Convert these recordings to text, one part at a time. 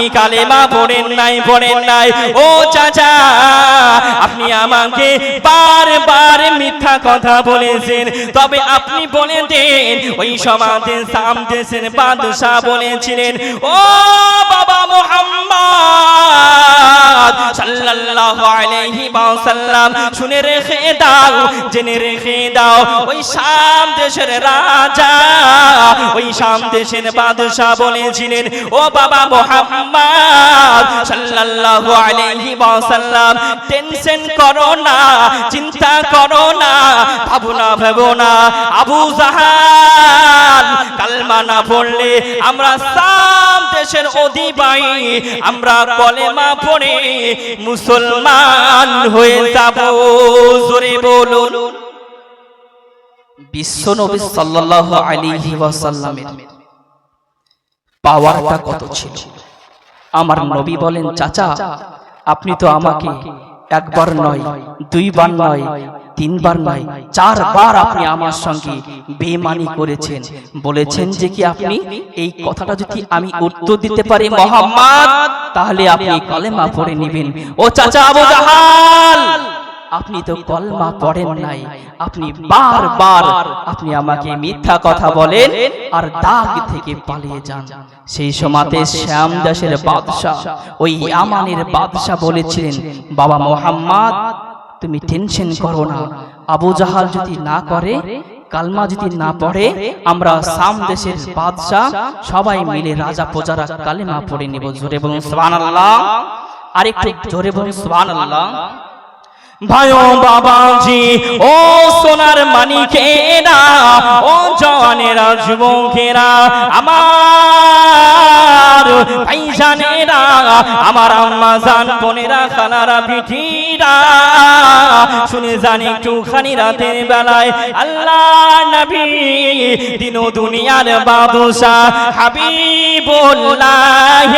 কালেমা পড়েন নাই ও চাচা আপনি আমাকে বারবার মিথ্যা কথা বলেছেন তবে আপনি বলে দেন ওই সমাজে সাম দেশের বাদশা বলেছিলেন ও বাবা মুহাম্মদ সাল্লাল্লাহু আলাইহি ওয়াসাল্লাম শুনে রেখে দাও জেনে রেখে দাও ওই শাম দেশের রাজা ওই শাম দেশের বাদশা বলেছিলেন ও বাবা মুহাম্মদ সাল্লাল্লাহু আলাইহি ওয়াসাল্লাম টেনশন করো না চিন্তা করো না ভাবো না আবু জাহাল কালমা না পড়লে আমরা শাম দেশের অধিবাসী আমরা কলেমা পড়ে মুসলমান হয়ে যাব জোরে বলুন বিশ্বনবী সাল্লাল্লাহু আলাইহি ওয়াসাল্লামের পাওয়ারটা কত ছিল আমার নবী বলেন চাচা আপনি তো আমাকে একবার নয় দুইবার নয় তিনবার নয় চারবার আপনি আমার সঙ্গে বেঈমানি করেছেন বলেছেন যে কি আপনি এই কথাটা যদি আমি উত্তর দিতে পারি মুহাম্মদ তাহলে আপনি কলেমা পড়ে নেবেন ও চাচা আবু জাহাল আপনি তো কলমা পড়েন নাই আপনি বারবার আপনি আমাকে মিথ্যা কথা বলেন আর দাগ থেকে পালিয়ে যান সেই সময়তে শ্যাম দেশের বাদশা ওই ইয়ামানের বাদশা বলেছিলেন বাবা মুহাম্মদ তুমি টেনশন করো না আবু জাহাল যদি না করে কালমা যদি না পড়ে আমরা শাম দেশের বাদশা সবাই মিলে রাজা প্রজারা কালেমা পড়ে নেব জোরে বলুন সুবহানাল্লাহ আর একটু জোরে বলুন সুবহানাল্লাহ ভাইও বাবাজি ও সোনার মানিকেরা ও জওয়ানেরা যুবকেরা আমার ভাইজানেরা আমার আম্মা জান বোনেরা খালারা পিঠিরা শুনে জানি একটুখানি রাতের বেলায় আল্লাহ নবী দিন ও দুনিয়ার বাদশা হাবিবুল্লাহ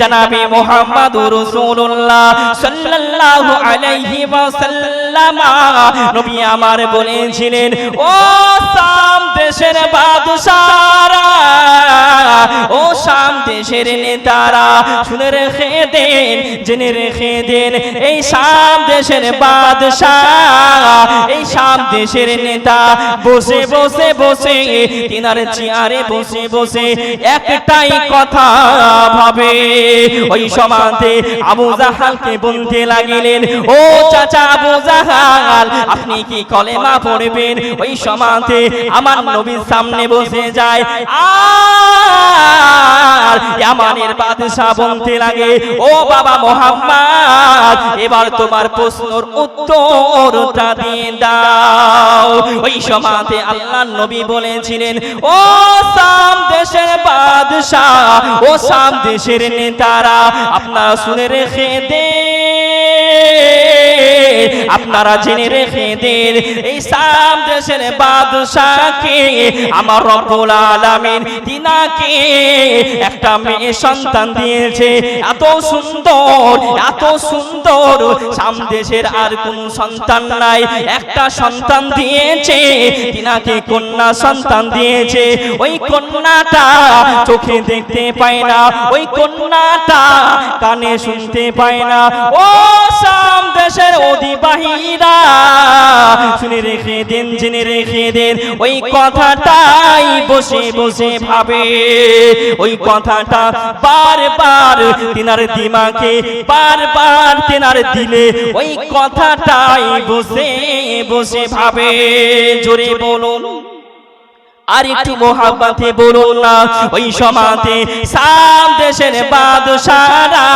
জনাবে মুহাম্মদুর রাসূলুল্লাহ সাল্লাল্লাহু আলাইহি ওয়াসাল্লাম নবী আমার বলেছিলেন ও শাম দেশের বাদশারা ও শাম দেশের নেতারা শুনে রেখে দেন জেনে রেখে দেন এই শাম দেশের বাদশা এই শাম দেশের নেতা বসে বসে বসে তিনার চেয়ারে বসে বসে একটাই কথা ভাবে ওই সমাজে আবু জাহালকে বলতে লাগিলেন ও চাচা আবু জাহাল আপনি কি কলেমা পড়বেন ওই সমাজে আমার নবীর সামনে বসে যায় আর ইয়ামানের বাদশা বলতে লাগে ও বাবা মুহাম্মদ এবার তোমার প্রশ্নের উত্তরটা দিয়ে দাও ওই সমাজে আল্লাহর নবী বলেছিলেন ও শাম দেশের বাদশা ও শাম দেশের নেতারা আপনারা শুনে রেখে দেন আপনারা জেনে রেখে দেন এই শাম দেশের বাদশাকে আমার রব্বুল আলামিন তিনাকে একটা মেয়ে সন্তান দিয়েছে এত সুন্দর শাম দেশের আর কোন সন্তান নাই একটা সন্তান দিয়েছে তিনাকে কন্যা সন্তান দিয়েছে ওই কন্যাটা চোখে দেখতে পায় না ওই কন্যাটা কানে শুনতে পায় না ও শাম দেশের অধিবাসীরা শুনে রেখে দেন জেনে রেখে দেন ওই কথাটাই বসে বসে ভাবে ওই কথাটা বারবার তিনার দিমাগে বারবার তিনার দিলে ওই কথাটাই বসে বসে ভাবে জোরে বলুন আর একটু মোহাব্বতে বলুন না ওই সমাজে শাম দেশের বাদশারা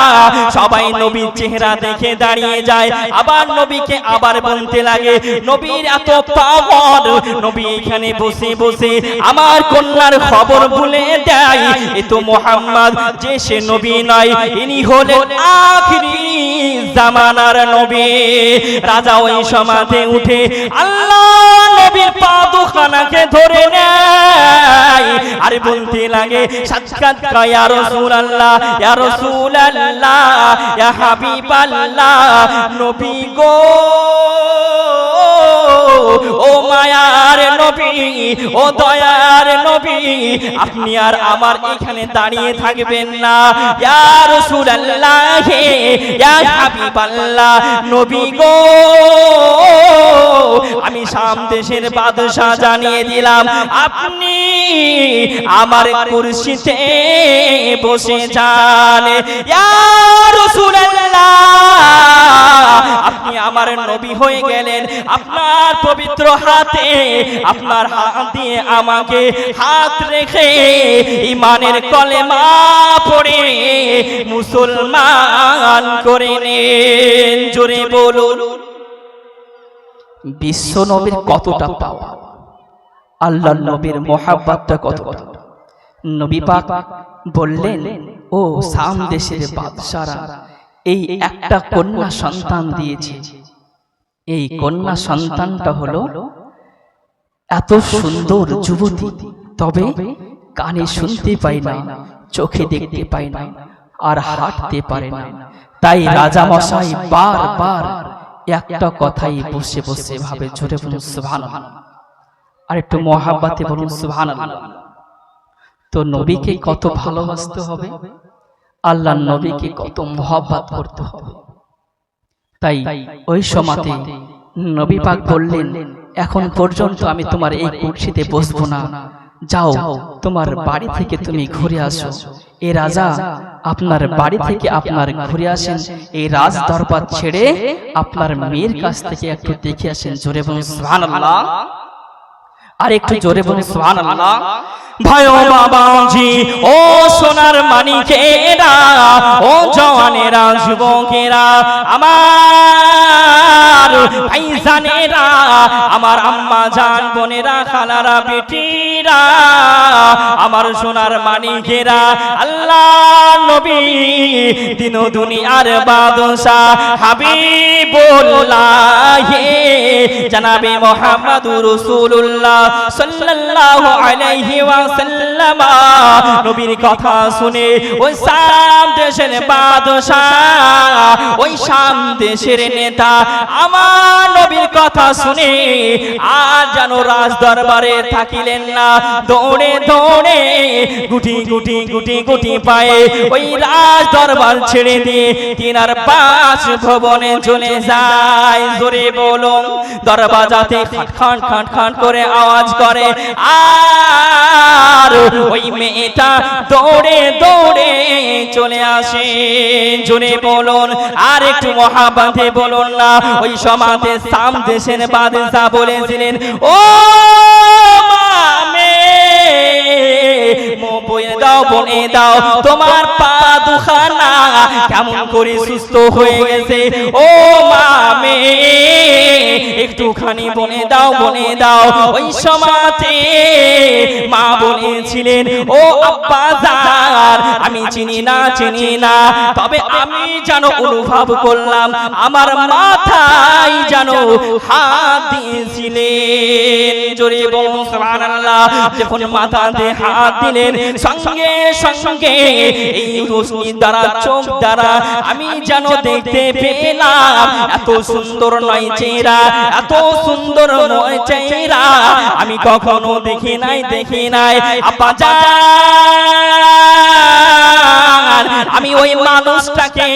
সবাই নবীর চেহারা দেখে দাঁড়িয়ে যায় আবার নবীকে আবার বলতে লাগে নবীর এত পাওয়ার নবী এখানে বসে বসে আমার কন্যার খবর বলে দেয় এ তো মুহাম্মদ যে সে নবী নয় ইনি হলেন আখিরি জামানার নবী রাজা ওই সমাজে উঠে আল্লাহ নবীর পা দুখানাকে ধরে নেয় আর বলতে লাগে সাক্ষাৎ ইয়া রাসূলুল্লাহ ইয়া রাসূলুল্লাহ ইয়া হাবিবাল্লাহ নবী গো ও মায়ার নবী, ও দয়ার নবী, আপনি আর আমার এখানে দাঁড়িয়ে থাকবেন না। ইয়া রাসূলুল্লাহ, ইয়া হাবিবাল্লাহ, নবী গো, আমি শাম দেশের বাদশা জানিয়ে দিলাম, আপনি আমার কুরসিতে বসে যান। ইয়া রাসূলুল্লাহ, আপনি আমার নবী হয়ে গেলেন, আপনার পবিত্র হাতে, আপনার হাত দিয়ে আমাকে হাত রেখে ঈমানের কলেমা পড়ে মুসলমান করে নেন। জোরে বলুন। বিশ্ব নবীর কতটা পাওয়া, আল্লাহর নবীর মোহাব্বতটা কতটা। নবী পাক বললেন, ও শাম দেশের বাদশারা, এই একটা কন্যা সন্তান দিয়েছে, এই কন্যা সন্তানটা হলো এত সুন্দর যুবতী, তবে কানে শুনতে পায় না, চোখে দেখতে পায় না, আর হাঁটতে পারে না। তাই রাজা মশাই বারবার একটা কথাই বসে বসে ভাবে। জোরে বলুন সুবহানাল্লাহ, আর একটু মহাব্বতে বলুন সুবহানাল্লাহ। তো নবীকে কত ভালোবাসতে হবে, আল্লাহর নবীকে কত মহব্বত করতে হবে। তাই ওই সময়তে নবী পাক বললেন, এখন পর্যন্ত আমি তোমার এই কুরসিতে বসবো না, যাও তোমার বাড়ি থেকে তুমি ঘুরে আসো। এই রাজা আপনার বাড়ি থেকে আপনার ঘুরে আসেন, এই রাজ দরবার ছেড়ে আপনার মেয়ের কাছ থেকে একটু দেখে আসেন। জোরে বলুন সুবহানাল্লাহ, আর একটু জোরে বলুন সুবহানাল্লাহ। ভাইও বাবাজি, ও সোনার মানিকেরা, ও জওয়ানেরা, যুবকেরা, আমার ভাইজানেরা, আমার আম্মা জান, বোনেরা, খালারা, বেটিরা, আমার সোনার মানিকেরা, আল্লাহ নবী দিন দুনিয়ার বাদশা হাবিবুল্লাহ জনাবে মুহাম্মদুর রাসূলুল্লাহ সাল্লাল্লাহু আলাইহি ওয়াসাল্লাম নবীর কথা শুনে ওই শাম দেশের বাদশা, ওই শাম দেশের নেতা আমার নবীর কথা শুনে আর যেন রাজ দরবারে থাকিলেন না, দৌড়ে দৌড়ে গুটি গুটি গুটি গুটি পায়ে ওই রাজ দরবার ছেড়ে দিয়ে তিনার পাঁচ ভবনে চলে যায়। জোরে বলুন, দরবাজাতে খাট খাট খাট খাট করে আওয়াজ করে, আর ওই মেয়েটা দৌড়ে দৌড়ে চলে আসে। জোরে বলুন, আর একটু মহাব্বতে বলুন না। ওই সমাজে শাম দেশের বাদশা বলেছিলেন, ও মামে বলে দাও, বলে দাও তোমার পা দুখানা কেমন করে সুস্থ হয়ে গেছে। ও মামে একটুখানি বলে দাও, বলে দাও। ওই সমাজে মা বলেছিলেন, ও আব্বা জান, আমি চিনি না চিনি না, তবে আমি যেন অনুভব করলাম আমার মাথায় যেন হাত দিয়েছিলেন। জোরে বলুন সুবহানাল্লাহ। যখন মাথাতে হাত দিলেন, সঙ্গে সঙ্গে এই রশ্মি দ্বারা, চোখ দ্বারা আমি যেন দেখতে পেলাম এত সুন্দর নয় চেহারা, এত সুন্দর নয় চেহারা আমি কখনো দেখি নাই, দেখি নাই। আব্বা জান, আমি ওই মানুষটাকে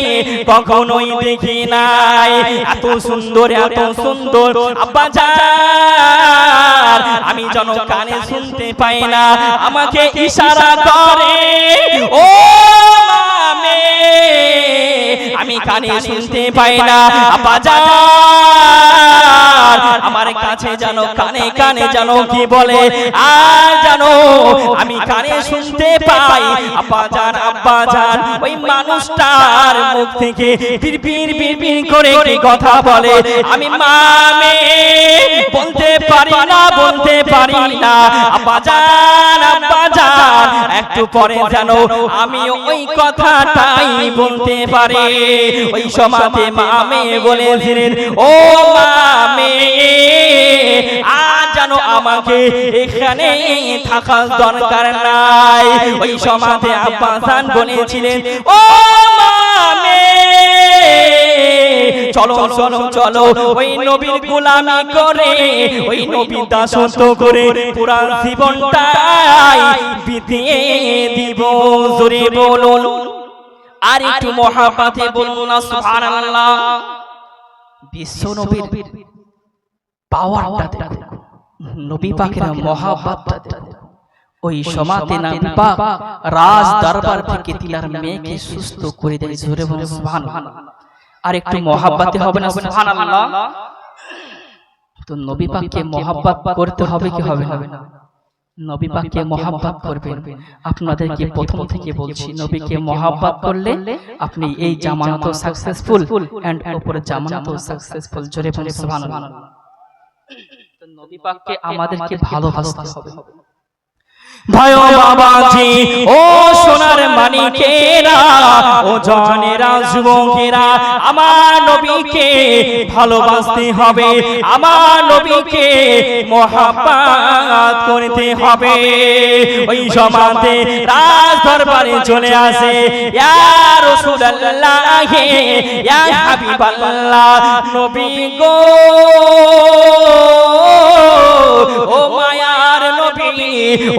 কখনোই দেখি নাই, এত সুন্দর, এত সুন্দর। আব্বা জান, আমি যেন কানে শুনতে পাই না, আমাকে ইশারা করে, ও মামে আমি কানে শুনতে পাই না। আব্বা জান, আমার কাছে জানো কানে কানে জানো কি বলে, আর জানো আমি কানে শুনতে পাই। আব্বা জান, আব্বা জান, ওই মানুষটার মুখ থেকে বিড়বিড় বিড়বিড় করে কি কথা বলে, আমি মামে বলতে পারি না, বলতে পারি না। আব্বা জান, আব্বা জান, একটু পরে জানো আমি ওই কথাটাই বলতে পারি। ওই সমাজে মামে বলেছিলেন, ও মামে আজ জানো আমাকে এখানে থাকার দরকার নাই। ওই সমাজে আব্বা জান বলেছিলেন, ও মামে চলো চলো চলো ওই নবীর গোলামি করে ওই নবীর দাসত্ব করে পুরা জীবনটাই বিতিয়ে দিব। জোরে বলুন আর একটু মহাব্বতে বলুন না সুবহানাল্লাহ। বিশ্ব নবীর পাওয়ারটা দেখো, নবী পাকের মহাব্বতটা দেখো। ওই সমাতে নবী পাক রাজ দরবার থেকে তিনার মেয়েকে সুস্থ করে দেয়। জোরে বলুন সুবহানাল্লাহ। আর একটু মহাব্বতে হবে না সুবহানাল্লাহ। তো নবী পাককে মহাব্বত করতে হবে কি হবে না? নবী পাককে মহাব্বত করবেন। আপনাদেরকে প্রথম থেকে বলছি, নবীকে মহাব্বত করলে আপনি এই জামানাতও সাকসেসফুল এন্ড উপরে জামানাতও সাকসেসফুল। জোরে বলুন সুবহানাল্লাহ। তো নবী পাককে আমাদেরকে ভালোবাসতে হবে। ভাই ও বাবাজি, ও সোনার মানিকেরা, ও জওয়ানেরা, যুবকেরা, আমার নবীকে ভালোবাসতে হবে, আমার নবীকে মহব্বত করতে হবে। ওই সমাতে রাজ দরবারে চলে আসে, ইয়া রাসূলুল্লাহ, ইয়া হাবিবাল্লাহ, নবী গো, ও মায়ার নবী,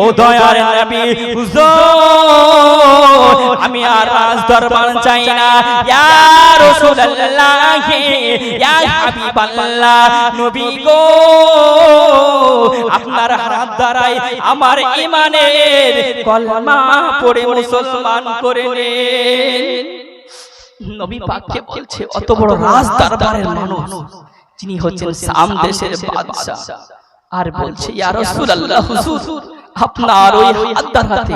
ও দয়ার নবী, হুজুর আমি আর রাজ দরবার চাই না, ইয়া রাসূলুল্লাহ, ইয়া হাবিবাল্লাহ, নবী গো, আপনার হাত দ্বারাই আমার ঈমানের কলমা পড়ে মুসলমান করে নেন। নবী পাককে বলছে অত বড় রাজ দরবারের মানুষ, যিনি হচ্ছেন শাম দেশের বাদশা, আর বলছে ইয়া রাসূলুল্লাহ, হুজুর আপনার ওই হাত হাতে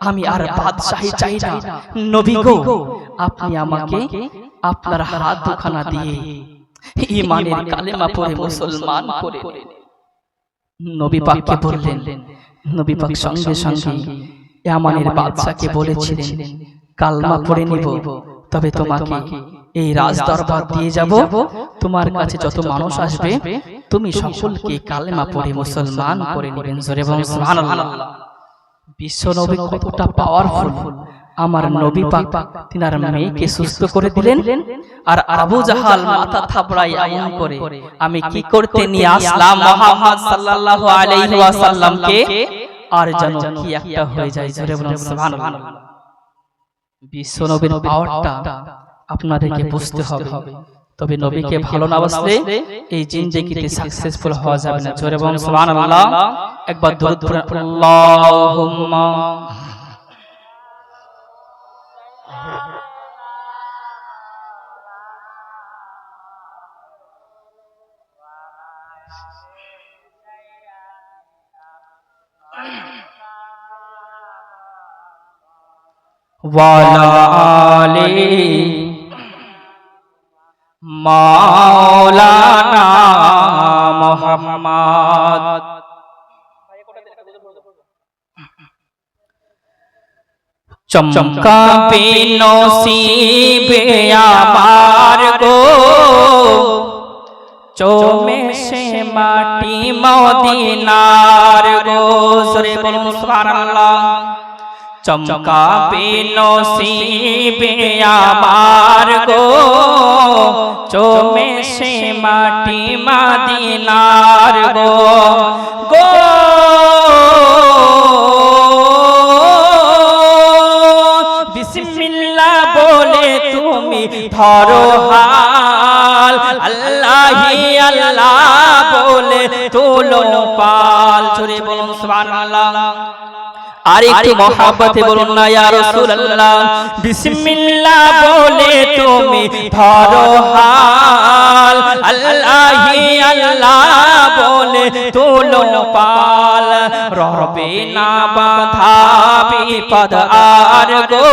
আমি আর বাদশাহী চাই না, নবী গো আপনি আমাকে আপনার হাত দুখানা দিয়ে ঈমানের কালেমা পড়ে মুসলমান করে নেন। নবী পাককে বললেন, নবী পাক সঙ্গে সঙ্গে ইয়ামানের বাদশাকে বলেছিলেন, কালমা পড়ে নিব, তবে তোমাকে এই রাজ দরবার দিয়ে যাব, তোমার কাছে যত মানুষ আসবে তুমি সকলকে কালেমা পড়ে মুসলমান করে নেবেন। জোরে বলুন সুবহানাল্লাহ। বিশ্ব নবী কতটা পাওয়ারফুল, আমার নবী পাক তিনার মেয়েকে সুস্থ করে দিলেন, আর আবু জাহাল মাথা থাবড়াই এমন করে আমি কি করতে নিয়ে আসলাম মুহাম্মদ সাল্লাল্লাহু আলাইহি ওয়াসাল্লামকে, আর যেন কি একটা হয়ে যায়। জোরে বলুন সুবহানাল্লাহ। বিশ্ব নবীর পাওয়ারটা আপনাদেরকে বুঝতে হবে, তবে নবীকে ভালো না বাসলে এই জিন্দেগিতে সাকসেসফুল হওয়া যাবে না। জোরে বলুন সুবহানাল্লাহ। একবার দরুদ পড়ুন, আল্লাহুম্মা ওয়ালা আলি মাওলানা মুহাম্মদ। চমকাবে নসিবে আমার গো, চোমে সে মাটি মদিনার গো। জোরে বলুন সুবহানাল্লাহ। চমকাবে নসিবে আমার গো, চোমে সে মাটি মদিনার গো, গো বিসমিল্লাহ বলে তুমি ধরো হাল, আল্লাহি আল্লাহ বলে তোলো পাল। জোরে বলুন সুবহানাল্লাহ। আর একটু মহব্বতে বলুন না ইয়া রাসূলুল্লাহ। বিসমিল্লাহ বলে তুমি ধরো হাল, আল্লাহি আল্লাহ বলে তোলো পাল, রবে না বাধা বিপদ আর গো,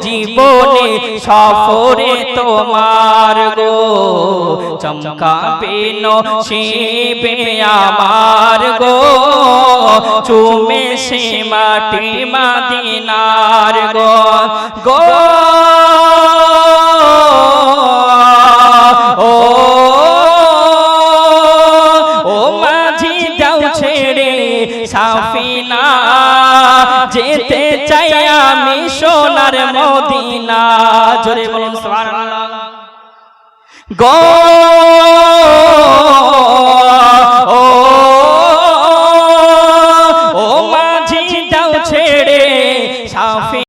জীবনে সফরে তোমার গো, চমকাবে নসিবে আমার গো, চুমে সে মাটি মদিনার গো, গো ও মাঝি যাও ছেড়ে সাফিনা, যেতে চাই আমি সোনার মদিনা। জোরে বলুন সুবহানাল্লাহ। গো